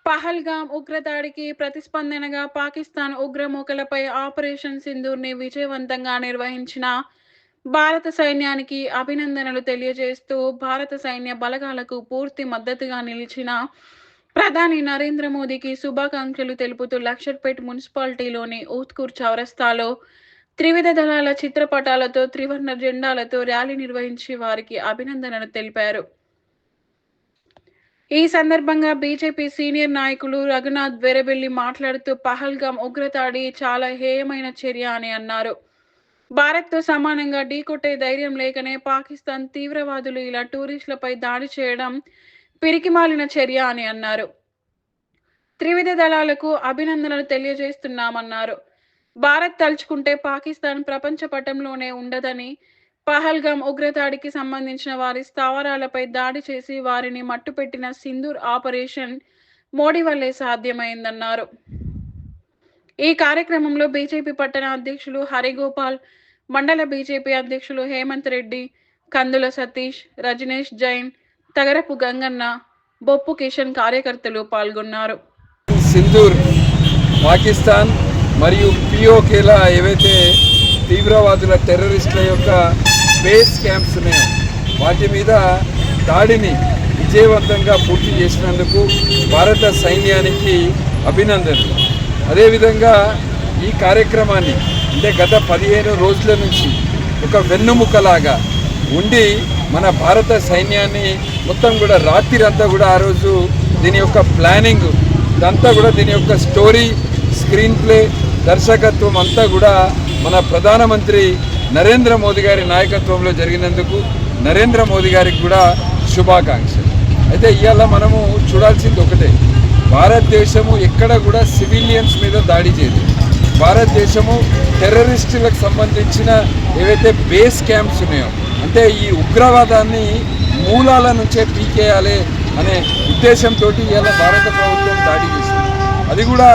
పహల్గామ్ ఉగ్రదాడికి ప్రతిస్పందనగా పాకిస్తాన్ ఉగ్రమూకలపై ఆపరేషన్ సింధూర్‌ని విజయవంతంగా నిర్వహించిన భారత సైన్యానికి అభినందనలు తెలియజేస్తూ భారత సైన్య బలగాలకు పూర్తి మద్దతుగా నిలిచిన ప్రధాని నరేంద్ర మోదీకి శుభాకాంక్షలు తెలుపుతూ లక్షట్‌పేట్ మున్సిపాలిటీలోని ఊత్కూర్ చౌరస్తాలో త్రివిధ దళాల చిత్రపటాలతో త్రివర్ణ జెండాలతో ర్యాలీ నిర్వహించి వారికి అభినందనలు తెలిపారు. ఈ సందర్భంగా బీజేపీ సీనియర్ నాయకులు రఘునాథ్ వెరబెల్లి మాట్లాడుతూ పహల్గామ్ ఉగ్రదాడి చాలా హేయమైన చర్య అని అన్నారు. భారత్‌తో సమానంగా ఢీకొట్టే ధైర్యం లేకనే పాకిస్తాన్ తీవ్రవాదులు ఇలా టూరిస్టులపై దాడి చేయడం పిరికిమాలిన చర్య అని అన్నారు. త్రివిధ దళాలకు అభినందనలు తెలియజేస్తున్నామన్నారు. భారత్ తలుచుకుంటే పాకిస్తాన్ ప్రపంచ పటంలోనే ఉండదని, పహల్గామ్ ఉగ్రదాడికి సంబంధించిన వారి స్థావరాలపై దాడి చేసి వారిని మట్టుపెట్టిన సింధూర్ ఆపరేషన్ మోడీ వల్లే సాధ్యమైందన్నారు. ఈ కార్యక్రమంలో బీజేపీ పట్టణ అధ్యక్షులు హరిగోపాల్, మండల బీజేపీ అధ్యక్షులు హేమంత్ రెడ్డి, కందుల సతీష్, రజనీష్ జైన్, తగరపు గంగన్న, బొప్పు కిషన్ కార్యకర్తలు పాల్గొన్నారు. సింధూర్ పాకిస్తాన్ మరియు పిఓకేల ఏవైతే తీవ్రవాదుల టెర్రరిస్టుల యొక్క బేస్ క్యాంప్స్ ఉన్నాయో వాటి మీద దాడిని విజయవంతంగా పూర్తి చేసినందుకు భారత సైన్యానికి అభినందనలు. అదేవిధంగా ఈ కార్యక్రమాన్ని అంటే గత 15 రోజుల నుంచి ఒక వెన్నుముకలాగా ఉండి మన భారత సైన్యాన్ని మొత్తం కూడా రాత్రిరంతా కూడా ఆ రోజు దీని యొక్క ప్లానింగ్ ఇదంతా కూడా దీని యొక్క స్టోరీ, స్క్రీన్ ప్లే, దర్శకత్వం అంతా కూడా మన ప్రధానమంత్రి నరేంద్ర మోదీ గారి నాయకత్వంలో జరిగినందుకు నరేంద్ర మోదీ గారికి కూడా శుభాకాంక్షలు. అయితే ఇవాళ మనము చూడాల్సింది ఒకటే, భారతదేశము ఎక్కడ కూడా సివిలియన్స్ మీద దాడి చేయదు. భారతదేశము టెర్రరిస్టులకు సంబంధించిన ఏవైతే బేస్ క్యాంప్స్ ఉన్నాయో అంటే ఈ ఉగ్రవాదాన్ని మూలాల నుంచే పీకేయాలి అనే ఉద్దేశంతో ఇవాళ భారత ప్రభుత్వం దాడి చేసింది. అది కూడా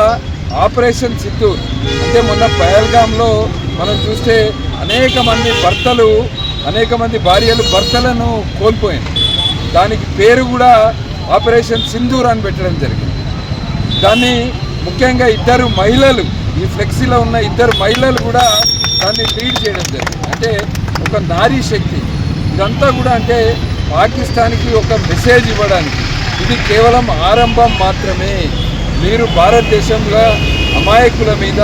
ఆపరేషన్ సింధూర్. అంటే మొన్న పహల్గామ్లో మనం చూస్తే అనేక మంది భార్యలు భర్తలను కోల్పోయింది. దానికి పేరు కూడా ఆపరేషన్ సింధూర్ అని పెట్టడం జరిగింది. దాన్ని ముఖ్యంగా ఇద్దరు మహిళలు, ఈ ఫ్లెక్సీలో ఉన్న ఇద్దరు మహిళలు కూడా దాన్ని లీడ్ చేయడం జరిగింది. అంటే ఒక నారీ శక్తి. ఇదంతా కూడా అంటే పాకిస్తాన్కి ఒక మెసేజ్ ఇవ్వడానికి ఇది కేవలం ఆరంభం మాత్రమే. మీరు భారతదేశంలో అమాయకుల మీద,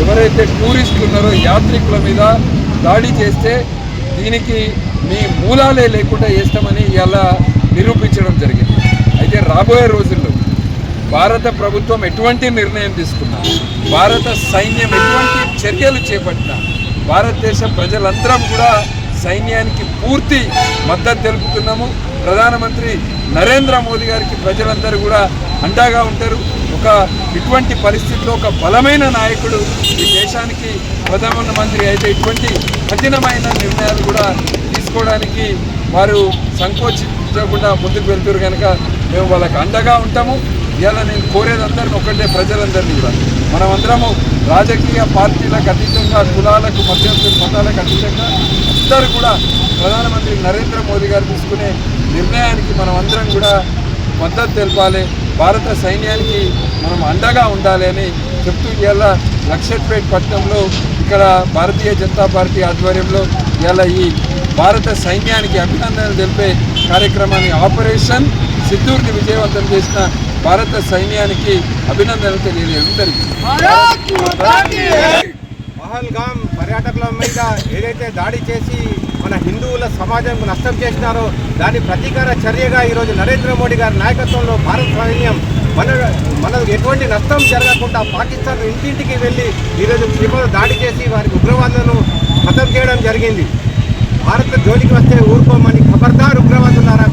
ఎవరైతే టూరిస్టులు ఉన్నారో యాత్రికుల మీద దాడి చేస్తే దీనికి మీ మూలాలే లేకుండా చేస్తామని ఇలా నిరూపించడం జరిగింది. అయితే రాబోయే రోజుల్లో భారత ప్రభుత్వం ఎటువంటి నిర్ణయం తీసుకున్నా, భారత సైన్యం ఎటువంటి చర్యలు చేపట్టినా భారతదేశ ప్రజలందరం కూడా సైన్యానికి పూర్తి మద్దతు తెలుపుతున్నాము. ప్రధానమంత్రి నరేంద్ర మోదీ గారికి ప్రజలందరూ కూడా అండగా ఉంటారు. ఇటువంటి పరిస్థితిలో ఒక బలమైన నాయకుడు ఈ దేశానికి ప్రధానమంత్రి అయితే ఇటువంటి కఠినమైన నిర్ణయాలు కూడా తీసుకోవడానికి వారు సంకోచించకుండా ముందుకు వెళ్తారు. కనుక మేము వాళ్ళకి అండగా ఉంటాము. ఇలా నేను కోరేది అందరిని ఒకటే, ప్రజలందరినీ కూడా మనమందరము రాజకీయ పార్టీలకు అతీతంగా, కులాలకు మతాలకు అతీతంగా అందరూ కూడా ప్రధానమంత్రి నరేంద్ర మోదీ గారు తీసుకునే నిర్ణయానికి మనం అందరం కూడా మద్దతు తెలపాలి. భారత సైన్యానికి మనం అండగా ఉండాలి అని చెప్తూ ఇలా లక్షట్పేట్ పట్టణంలో ఇక్కడ భారతీయ జనతా పార్టీ ఆధ్వర్యంలో ఇలా ఈ భారత సైన్యానికి అభినందనలు తెలిపే కార్యక్రమాన్ని ఆపరేషన్ సింధూర్ని విజయవంతం చేసిన భారత సైన్యానికి అభినందనలు తెలియజేయడం జరిగింది. పహల్గామ్ పర్యాటకుల మీద ఏదైతే దాడి చేసి మన హిందువుల సమాజంకు నష్టం చేసినారో దాని ప్రతీకార చర్యగా ఈరోజు నరేంద్ర మోడీ గారి నాయకత్వంలో భారత సైన్యం మనకు ఎటువంటి నష్టం జరగకుండా పాకిస్తాన్ ఇంటింటికి వెళ్ళి ఈరోజు క్షిపణి దాడి చేసి వారి ఉగ్రవాదులను ఖతం చేయడం జరిగింది. భారత జోలికి వస్తే ఊరుకోమని, ఖబర్దార్ ఉగ్రవాదులారా